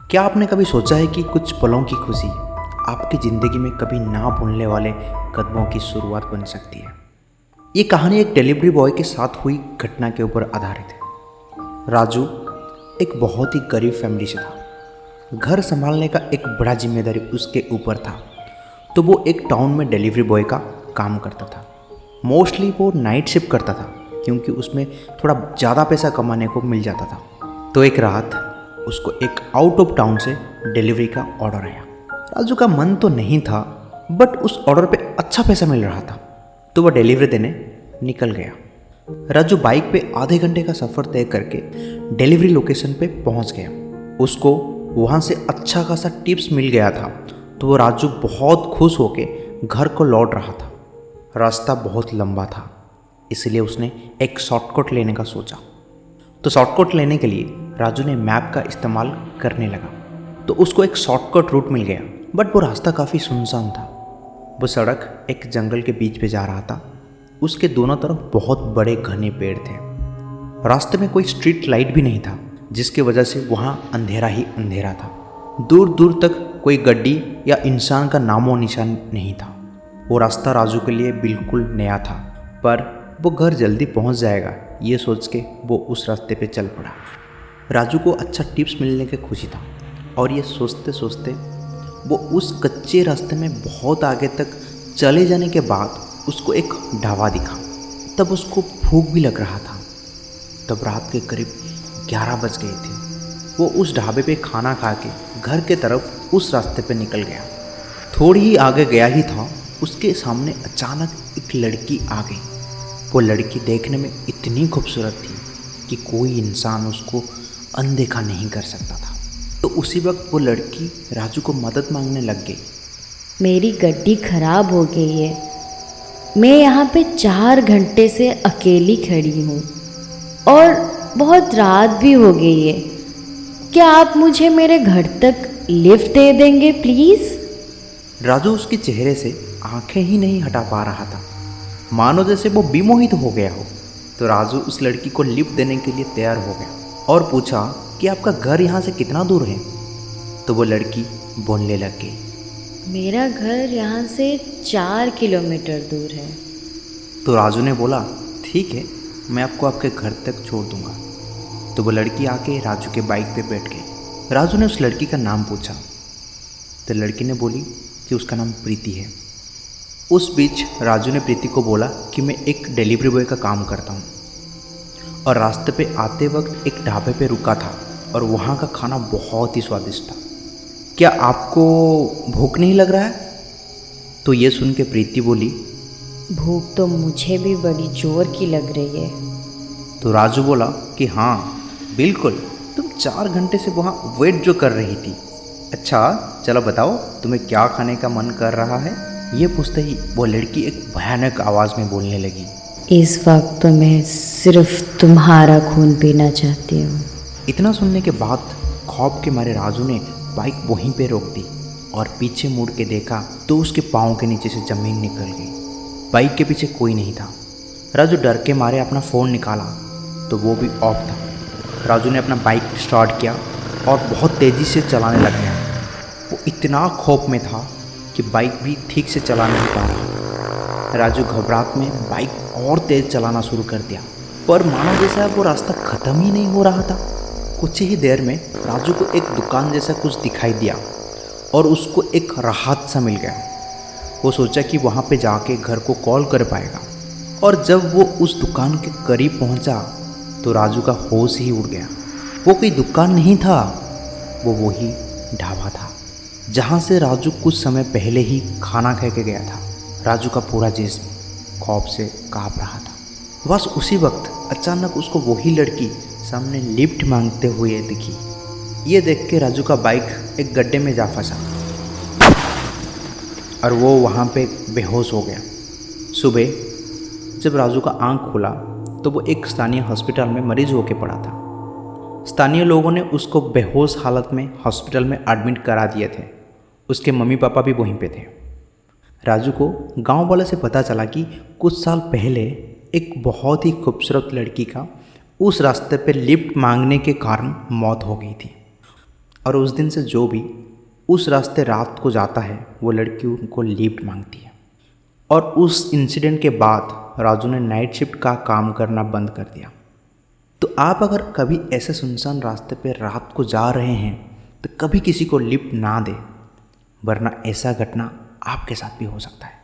क्या आपने कभी सोचा है कि कुछ पलों की खुशी आपकी ज़िंदगी में कभी ना भूलने वाले कदमों की शुरुआत बन सकती है। ये कहानी एक डिलीवरी बॉय के साथ हुई घटना के ऊपर आधारित है। राजू एक बहुत ही गरीब फैमिली से था। घर संभालने का एक बड़ा जिम्मेदारी उसके ऊपर था, तो वो एक टाउन में डिलीवरी बॉय का काम करता था। मोस्टली वो नाइट शिफ्ट करता था क्योंकि उसमें थोड़ा ज़्यादा पैसा कमाने को मिल जाता था। तो एक रात उसको एक आउट ऑफ टाउन से डिलीवरी का ऑर्डर आया। राजू का मन तो नहीं था, बट उस ऑर्डर पे अच्छा पैसा मिल रहा था, तो वह डिलीवरी देने निकल गया। राजू बाइक पे आधे घंटे का सफ़र तय करके डिलीवरी लोकेशन पे पहुंच गया। उसको वहां से अच्छा खासा टिप्स मिल गया था, तो वो राजू बहुत खुश होके घर को लौट रहा था। रास्ता बहुत लंबा था, इसलिए उसने एक शॉर्टकट लेने का सोचा। तो शॉर्टकट लेने के लिए राजू ने मैप का इस्तेमाल करने लगा। तो उसको एक शॉर्टकट रूट मिल गया, बट वो रास्ता काफ़ी सुनसान था। वो सड़क एक जंगल के बीच पे जा रहा था। उसके दोनों तरफ बहुत बड़े घने पेड़ थे। रास्ते में कोई स्ट्रीट लाइट भी नहीं था, जिसकी वजह से वहाँ अंधेरा ही अंधेरा था। दूर दूर तक कोई गड्डी या इंसान का नामो निशान नहीं था। वो रास्ता राजू के लिए बिल्कुल नया था, पर वो घर जल्दी पहुँच जाएगा ये सोच के वो उस रास्ते पे चल पड़ा। राजू को अच्छा टिप्स मिलने की खुशी था, और ये सोचते सोचते वो उस कच्चे रास्ते में बहुत आगे तक चले जाने के बाद उसको एक ढाबा दिखा। तब उसको भूख भी लग रहा था। तब रात के करीब 11 बज गए थे। वो उस ढाबे पे खाना खा के घर के तरफ उस रास्ते पे निकल गया। थोड़ी ही आगे गया ही था, उसके सामने अचानक एक लड़की आ गई। वो लड़की देखने में इतनी खूबसूरत थी कि कोई इंसान उसको अनदेखा नहीं कर सकता था। तो उसी वक्त वो लड़की राजू को मदद मांगने लग गई। मेरी गड्डी खराब हो गई है। मैं यहाँ पे 4 घंटे से अकेली खड़ी हूँ और बहुत रात भी हो गई है। क्या आप मुझे मेरे घर तक लिफ्ट दे देंगे प्लीज़? राजू उसके चेहरे से आंखें ही नहीं हटा पा रहा था, मानो जैसे वो विमोहित हो गया हो। तो राजू उस लड़की को लिफ्ट देने के लिए तैयार हो गया और पूछा कि आपका घर यहाँ से कितना दूर है। तो वो लड़की बोलने लग गई, मेरा घर यहाँ से 4 किलोमीटर दूर है। तो राजू ने बोला, ठीक है, मैं आपको आपके घर तक छोड़ दूंगा। तो वो लड़की आके राजू के बाइक पे बैठ गई। राजू ने उस लड़की का नाम पूछा, तो लड़की ने बोली कि उसका नाम प्रीति है। उस बीच राजू ने प्रीति को बोला कि मैं एक डिलीवरी बॉय का काम करता हूँ, और रास्ते पे आते वक्त एक ढाबे पे रुका था और वहाँ का खाना बहुत ही स्वादिष्ट था। क्या आपको भूख नहीं लग रहा है? तो ये सुन के प्रीति बोली, भूख तो मुझे भी बड़ी जोर की लग रही है। तो राजू बोला कि हाँ बिल्कुल, तुम 4 घंटे से वहाँ वेट जो कर रही थी। अच्छा चलो बताओ, तुम्हें क्या खाने का मन कर रहा है? ये पूछते ही वो लड़की एक भयानक आवाज़ में बोलने लगी, इस वक्त तो मैं सिर्फ तुम्हारा खून पीना चाहती हूँ। इतना सुनने के बाद खौफ के मारे राजू ने बाइक वहीं पे रोक दी और पीछे मुड़ के देखा तो उसके पाँव के नीचे से ज़मीन निकल गई। बाइक के पीछे कोई नहीं था। राजू डर के मारे अपना फ़ोन निकाला तो वो भी ऑफ था। राजू ने अपना बाइक स्टार्ट किया और बहुत तेज़ी से चलाने लग गया। वो इतना खौफ में था कि बाइक भी ठीक से चला नहीं पा रहा। राजू घबराहट में बाइक और तेज़ चलाना शुरू कर दिया, पर मानो जैसा वो रास्ता ख़त्म ही नहीं हो रहा था। कुछ ही देर में राजू को एक दुकान जैसा कुछ दिखाई दिया और उसको एक राहत सा मिल गया। वो सोचा कि वहाँ पे जाके घर को कॉल कर पाएगा, और जब वो उस दुकान के करीब पहुँचा तो राजू का होश ही उड़ गया। वो कोई दुकान नहीं था, वो वही ढाबा था जहाँ से राजू कुछ समय पहले ही खाना खा के गया था। राजू का पूरा जिस्म खौफ से काँप रहा था। बस उसी वक्त अचानक उसको वही लड़की सामने लिफ्ट मांगते हुए दिखी। ये देख के राजू का बाइक एक गड्ढे में जा फंसा और वो वहाँ पे बेहोश हो गया। सुबह जब राजू का आँख खुला तो वो एक स्थानीय हॉस्पिटल में मरीज होके पड़ा था। स्थानीय लोगों ने उसको बेहोश हालत में हॉस्पिटल में एडमिट करा दिए थे। उसके मम्मी पापा भी वहीं पे थे। राजू को गांव वाले से पता चला कि कुछ साल पहले एक बहुत ही खूबसूरत लड़की का उस रास्ते पे लिफ्ट मांगने के कारण मौत हो गई थी। और उस दिन से जो भी उस रास्ते रात को जाता है वो लड़की उनको लिफ्ट मांगती है। और उस इंसिडेंट के बाद राजू ने नाइट शिफ्ट का काम करना बंद कर दिया। तो आप अगर कभी ऐसे सुनसान रास्ते पे रात को जा रहे हैं तो कभी किसी को लिफ्ट ना दें, वरना ऐसा घटना आपके साथ भी हो सकता है।